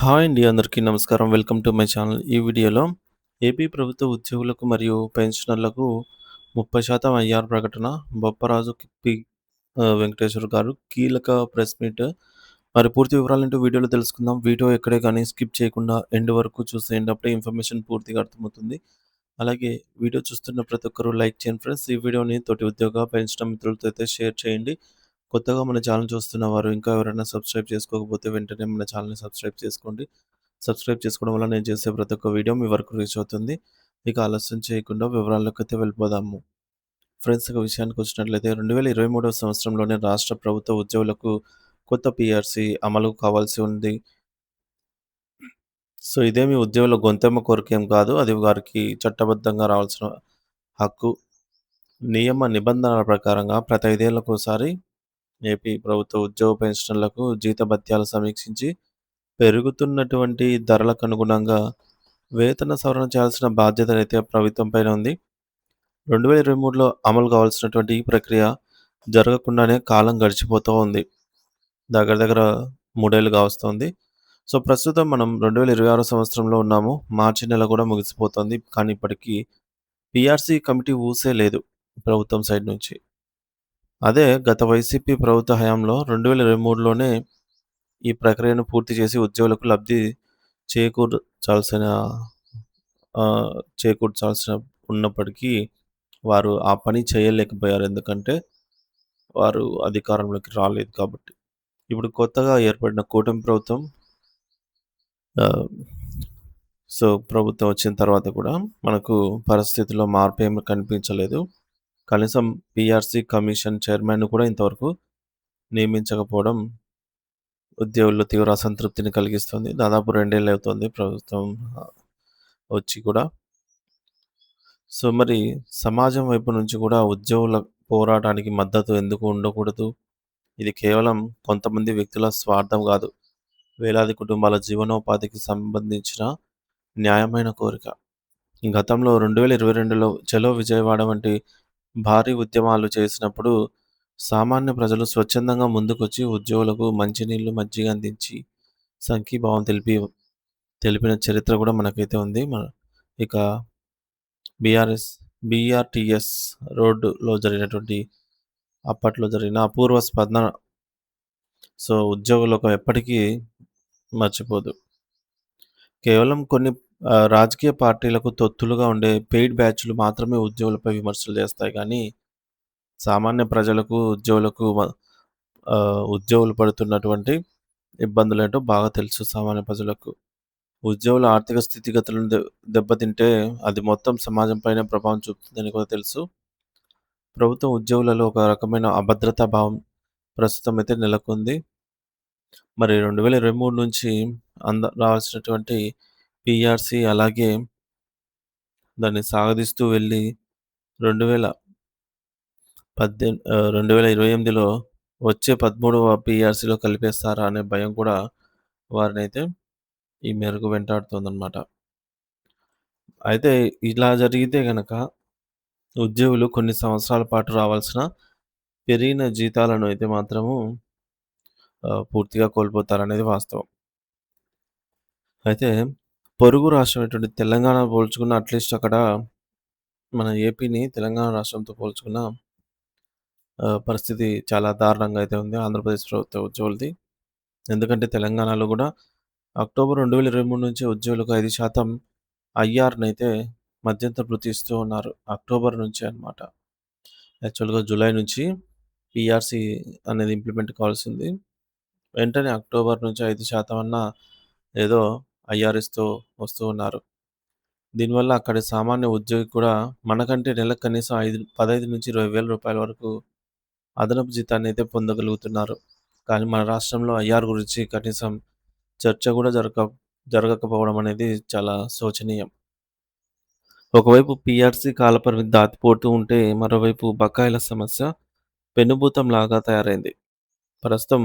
Hi అండి. అందరికీ నమస్కారం. Welcome to my channel. ఈ వీడియోలో ఏపీ ప్రభుత్వ ఉద్యోగులకు మరియు పెన్షనర్లకు 30% ఐఆర్ ప్రకటన బొప్పరాజు వెంకటేశ్వర్ గారు కీలక ప్రెస్ మీట్. మరి పూర్తి వివరాలేంటో వీడియోలో తెలుసుకుందాం. వీడియో ఎక్కడే కానీ స్కిప్ చేయకుండా ఎండ్ వరకు చూసేయండి. అప్పుడే ఇన్ఫర్మేషన్ పూర్తిగా అర్థమవుతుంది. అలాగే వీడియో చూస్తున్న ప్రతి ఒక్కరు లైక్ చేయండి ఫ్రెండ్స్. ఈ వీడియోని తోటి ఉద్యోగ, పెన్షన్ మిత్రులతో అయితే షేర్ చేయండి. కొత్తగా మన ఛానల్ చూస్తున్న వారు ఇంకా ఎవరైనా సబ్స్క్రైబ్ చేసుకోకపోతే వెంటనే మన ఛానల్‌ని సబ్స్క్రైబ్ చేసుకోండి. సబ్స్క్రైబ్ చేసుకోవడం వల్ల నేను చేసే ప్రతి ఒక్క వీడియో మీ వరకు రీచ్ అవుతుంది. ఇక ఆలస్యం చేయకుండా వివరాల్లోకైతే వెళ్ళిపోదాము. ఫ్రెండ్స్ ఇక విషయానికొచ్చినట్లయితే 2023 సంవత్సరంలోనే రాష్ట్ర ప్రభుత్వ ఉద్యోగులకు కొత్త పీఆర్సీ అమలు కావాల్సి ఉంది. సో, ఇదేమి ఉద్యోగుల గొంతెమ్మ కోరికేం కాదు. అది వారికి చట్టబద్ధంగా రావాల్సిన హక్కు. నియమ నిబంధనల ప్రకారంగా ప్రతి 5 ఏళ్లకోసారి ఏపీ ప్రభుత్వ ఉద్యోగ పెన్షనర్లకు జీతభత్యాలు సమీక్షించి పెరుగుతున్నటువంటి ధరలకు అనుగుణంగా వేతన సవరణ చేయాల్సిన బాధ్యత అయితే ప్రభుత్వం పైన ఉంది. 2023లో అమలు కావాల్సినటువంటి ఈ ప్రక్రియ జరగకుండానే కాలం గడిచిపోతూ ఉంది. దగ్గర దగ్గర 3 ఏళ్లు కావస్తోంది. సో, ప్రస్తుతం మనం 2026 సంవత్సరంలో ఉన్నాము. మార్చి నెల కూడా ముగిసిపోతుంది. కానీ ఇప్పటికీ పీఆర్సీ కమిటీ ఊసే లేదు ప్రభుత్వం సైడ్ నుంచి. అదే గత వైసీపీ ప్రభుత్వ హయాంలో 2023లోనే ఈ ప్రక్రియను పూర్తి చేసి ఉద్యోగులకు లబ్ధి చేకూర్చాల్సిన ఆహ్, చేకూర్చాల్సిన ఉన్నప్పటికీ వారు ఆ పని చేయలేకపోయారు. ఎందుకంటే వారు అధికారంలోకి రాలేదు కాబట్టి. ఇప్పుడు కొత్తగా ఏర్పడిన కూటమి ప్రభుత్వం ఆహ్, సో, ప్రభుత్వం వచ్చిన తర్వాత కూడా మనకు పరిస్థితిలో మార్పేమి కనిపించలేదు. కనీసం పీఆర్సీ కమిషన్ చైర్మన్‌ని కూడా ఇంతవరకు నియమించకపోవడం ఉద్యోగుల్లో తీవ్ర అసంతృప్తిని కలిగిస్తుంది. దాదాపు 2 ఏళ్లు అవుతుంది ప్రభుత్వం ఆహ్, వచ్చి కూడా. సో, మరి సమాజం వైపు నుంచి కూడా ఉద్యోగుల పోరాటానికి మద్దతు ఎందుకు ఉండకూడదు? ఇది కేవలం కొంతమంది వ్యక్తుల స్వార్థం కాదు. వేలాది కుటుంబాల జీవనోపాధికి సంబంధించిన న్యాయమైన కోరిక. గతంలో 2022లో చలో విజయవాడ వంటి భారీ ఉద్యమాలు చేసినప్పుడు సామాన్య ప్రజలు స్వచ్ఛందంగా ముందుకొచ్చి ఉద్యోగులకు మంచినీళ్లు, మజ్జిగ అందించి సంఘీభావం తెలిపిన చరిత్ర కూడా మనకైతే ఉంది. ఇక బీఆర్ఎస్ బీఆర్టీఎస్ రోడ్డులో జరిగినటువంటి అప్పట్లో జరిగిన అపూర్వ స్పందన సో, ఉద్యోగులకు ఎప్పటికీ మర్చిపోదు. కేవలం కొన్ని రాజకీయ పార్టీలకు తొత్తులుగా ఉండే పెయిడ్ బ్యాచ్‌లు మాత్రమే ఉద్యోగులపై విమర్శలు చేస్తాయి గానీ, సామాన్య ప్రజలకు, ఉద్యోగులు పడుతున్నటువంటి ఇబ్బందులేంటో బాగా తెలుసు సామాన్య ప్రజలకు. ఉద్యోగుల ఆర్థిక స్థితిగతులను దెబ్బతింటే అది మొత్తం సమాజం పైనే ప్రభావం చూపుతుందని కూడా తెలుసు. ప్రభుత్వ ఉద్యోగులలో ఒక రకమైన అభద్రతా భావం ప్రస్తుతం అయితే నెలకొంది. మరి 2023 నుంచి రావాల్సినటువంటి పీఆర్సీ అలాగే దాన్ని సాగదీస్తూ వెళ్ళి 2028లో వచ్చే 13వ పీఆర్సీలో కలిపేస్తారా అనే భయం కూడా వారినైతే ఈ మేరకు వెంటాడుతోందనమాట. అయితే ఇలా జరిగితే గనక ఉద్యోగులు కొన్ని సంవత్సరాల పాటు రావాల్సిన పెరిగిన జీతాలను అయితే మాత్రము పూర్తిగా కోల్పోతారనేది వాస్తవం. అయితే పొరుగు రాష్ట్రమైనటువంటి తెలంగాణ పోల్చుకున్న అట్‌లీస్ట్ అక్కడ మన ఏపీని తెలంగాణ రాష్ట్రంతో పోల్చుకున్న పరిస్థితి చాలా దారుణంగా అయితే ఉంది ఆంధ్రప్రదేశ్ ప్రభుత్వ ఉద్యోగులది. ఎందుకంటే తెలంగాణలో గూడా అక్టోబర్ 2023 నుంచి ఉద్యోగులకు 5% ఐఆర్‌నైతే మధ్యంతర భృతి ఇస్తూ ఉన్నారు. అక్టోబర్ నుంచే అన్నమాట. యాక్చువల్‌గా జూలై నుంచి పీఆర్సీ అనేది ఇంప్లిమెంట్ కావాల్సింది. వెంటనే అక్టోబర్ నుంచి 5% అన్నా ఏదో ఐఆర్ ఇస్తూ వస్తూ ఉన్నారు. దీనివల్ల అక్కడి సామాన్య ఉద్యోగి కూడా మనకంటే నెలకు కనీసం 15,000-20,000 వరకు అదనపు జీతాన్నయితే పొందగలుగుతున్నారు. కానీ మన రాష్ట్రంలో ఐఆర్ గురించి కనీసం చర్చ కూడా జరగకపోవడం అనేది చాలా శోచనీయం. ఒకవైపు పీఆర్సీ కాలపరిమితి దాటిపోతూ ఉంటే, మరోవైపు బకాయిల సమస్య పెనుభూతంలాగా తయారైంది. ప్రస్తుతం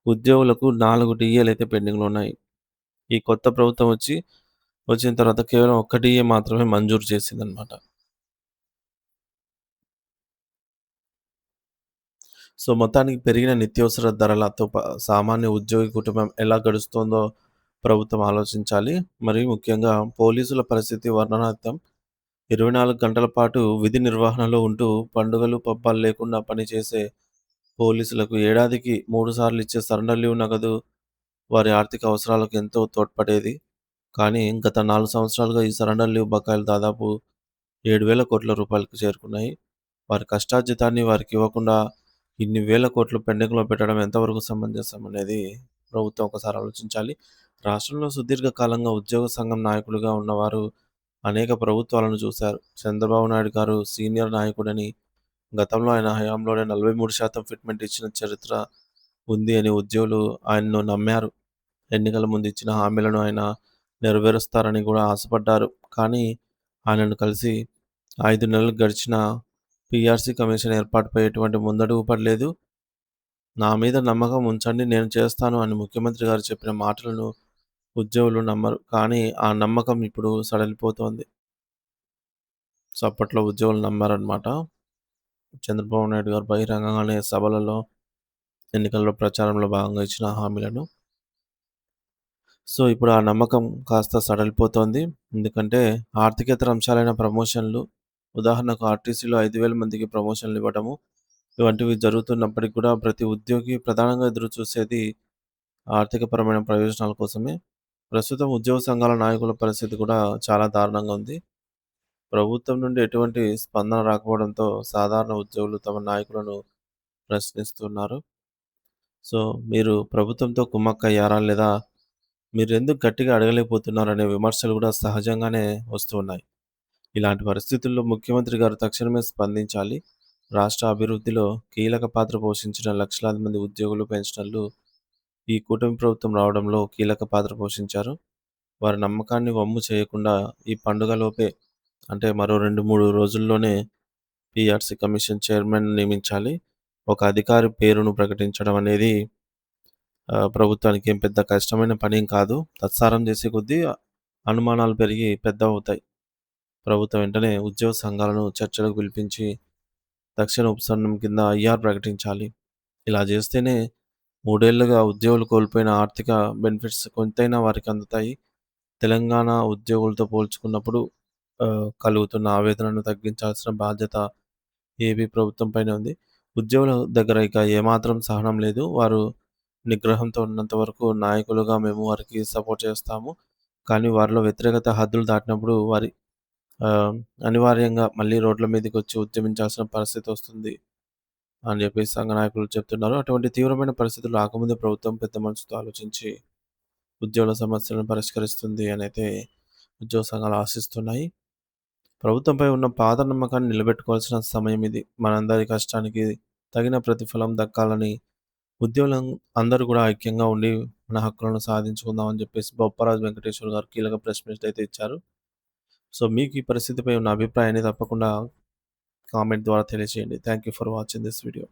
ఉద్యోగులకు 4 డీఏలైతే పెండింగ్‌లో ఉన్నాయి. ఈ కొత్త ప్రభుత్వం వచ్చిన తర్వాత కేవలం ఒక్క డీఏ మాత్రమే మంజూరు చేసిందనమాట. సో, మొత్తానికి పెరిగిన నిత్యావసర ధరలతో సామాన్య ఉద్యోగి కుటుంబం ఎలా గడుస్తోందో ప్రభుత్వం ఆలోచించాలి. మరి ముఖ్యంగా పోలీసుల పరిస్థితి వర్ణనాతీతం. 24 గంటల పాటు విధి నిర్వహణలో ఉంటూ పండుగలు, పబ్బాలు లేకుండా పనిచేసే పోలీసులకు ఏడాదికి 3 సార్లు ఇచ్చే సరెండర్ లీవ్ నగదు వారి ఆర్థిక అవసరాలకు ఎంతో తోడ్పడేది. కానీ గత 4 సంవత్సరాలుగా ఈ సరెండర్ లీవ్ బకాయిలు దాదాపు రూ. 7,00,00,000కు చేరుకున్నాయి. వారి కష్టార్జితాన్ని వారికివ్వకుండా ఇన్ని వేల కోట్లు పెండింగ్‌లో పెట్టడం ఎంతవరకు సమంజసం అనేది ప్రభుత్వం ఒకసారి ఆలోచించాలి. రాష్ట్రంలో సుదీర్ఘ కాలంగా ఉద్యోగ సంఘం నాయకులుగా ఉన్నవారు అనేక ప్రభుత్వాలను చూశారు. చంద్రబాబు నాయుడు గారు సీనియర్ నాయకుడని, గతంలో ఆయన హయాంలోనే 43% ఫిట్‌మెంట్ ఇచ్చిన చరిత్ర ఉంది అని ఉద్యోగులు ఆయన్ను నమ్మారు. ఎన్నికల ముందు ఇచ్చిన హామీలను ఆయన నెరవేరుస్తారని కూడా ఆశపడ్డారు. కానీ ఆయనను కలిసి 5 నెలలు గడిచినా పీఆర్సీ కమిషన్ ఏర్పాటుపై ఎటువంటి ముందడుగు పడలేదు. నా మీద నమ్మకం ఉంచండి నేను చేస్తాను అని ముఖ్యమంత్రి గారు చెప్పిన మాటలను ఉద్యోగులు నమ్మరు. కానీ ఆ నమ్మకం ఇప్పుడు సడలిపోతోంది. సో, అప్పట్లో ఉద్యోగులు నమ్మారనమాట. చంద్రబాబు నాయుడు గారు బహిరంగంగానే సభలలో, ఎన్నికల్లో ప్రచారంలో భాగంగా ఇచ్చిన హామీలను. సో, ఇప్పుడు ఆ నమ్మకం కాస్త సడలిపోతోంది. ఎందుకంటే ఆర్థికేతర అంశాలైన ప్రమోషన్‌లు, ఉదాహరణకు ఆర్టీసీలో 5,000 మందికి ప్రమోషన్‌లు ఇవ్వడము, ఇవంటివి జరుగుతున్నప్పటికి కూడా ప్రతి ఉద్యోగి ప్రధానంగా ఎదురుచూసేది ఆర్థికపరమైన ప్రయోజనాల కోసమే. ప్రస్తుతం ఉద్యోగ సంఘాల నాయకుల పరిస్థితి కూడా చాలా దారుణంగా ఉంది. ప్రభుత్వం నుండి ఎటువంటి స్పందన రాకపోవడంతో సాధారణ ఉద్యోగులు తమ నాయకులను ప్రశ్నిస్తున్నారు. సో, మీరు ప్రభుత్వంతో కుమ్మక్కయ్యారా? లేదా మీరెందుకు గట్టిగా అడగలేకపోతున్నారనే విమర్శలు కూడా సహజంగానే వస్తూ ఉన్నాయి. ఇలాంటి పరిస్థితుల్లో ముఖ్యమంత్రి గారు తక్షణమే స్పందించాలి. రాష్ట్ర అభివృద్ధిలో కీలక పాత్ర పోషించిన లక్షలాది మంది ఉద్యోగులు, పెన్షనర్లు ఈ కూటమి ప్రభుత్వం రావడంలో కీలక పాత్ర పోషించారు. వారి నమ్మకాన్ని వమ్ము చేయకుండా ఈ పండుగలోపే అంటే మరో 2, 3 రోజుల్లోనే పీఆర్సీ కమిషన్ చైర్మన్‌ని నియమించాలి. ఒక అధికారి పేరును ప్రకటించడం అనేది ప్రభుత్వానికి ఏం పెద్ద కష్టమైన పనేం కాదు. తత్సారం చేసే కొద్దీ అనుమానాలు పెరిగి పెద్దవవుతాయి. ప్రభుత్వం వెంటనే ఉద్యోగ సంఘాలను చర్చలకు పిలిపించి తక్షణ ఉపశమనం కింద ఐఆర్ ప్రకటించాలి. ఇలా చేస్తేనే 3 ఏళ్లుగా ఉద్యోగులు కోల్పోయిన ఆర్థిక బెనిఫిట్స్ కొంతైనా వారికి అందుతాయి. తెలంగాణ ఉద్యోగులతో పోల్చుకున్నప్పుడు కలుగుతున్న ఆవేదనను తగ్గించాల్సిన బాధ్యత ఏపీ ప్రభుత్వం పైనే ఉంది. ఉద్యోగుల దగ్గర ఇక ఏమాత్రం సహనం లేదు. వారు నిగ్రహంతో ఉన్నంత వరకు నాయకులుగా మేము వారికి సపోర్ట్ చేస్తాము. కానీ వారిలో వ్యతిరేకత హద్దులు దాటినప్పుడు వారి అనివార్యంగా మళ్ళీ రోడ్ల మీదకొచ్చి ఉద్యమించాల్సిన పరిస్థితి వస్తుంది అని చెప్పేసి సంఘ నాయకులు చెప్తున్నారు. అటువంటి తీవ్రమైన పరిస్థితులు రాకముందే ప్రభుత్వం పెద్ద మనసుతో ఆలోచించి ఉద్యోగుల సమస్యలను పరిష్కరిస్తుంది అనైతే ఉద్యోగ సంఘాలు ఆశిస్తున్నాయి. ప్రభుత్వంపై ఉన్న పాత నమ్మకాన్ని నిలబెట్టుకోవాల్సిన సమయం ఇది. మనందరి కష్టానికి తగిన ప్రతిఫలం దక్కాలని ఉద్యోగులం అందరూ కూడా ఐక్యంగా ఉండి మన హక్కులను సాధించుకుందాం అని చెప్పేసి బొప్పరాజు వెంకటేశ్వర గారు కీలక ప్రెస్ మీట్ అయితే ఇచ్చారు. సో, మీకు ఈ పరిస్థితిపై ఉన్న అభిప్రాయాన్ని తప్పకుండా కామెంట్ ద్వారా తెలియజేయండి. Thank you for watching this video.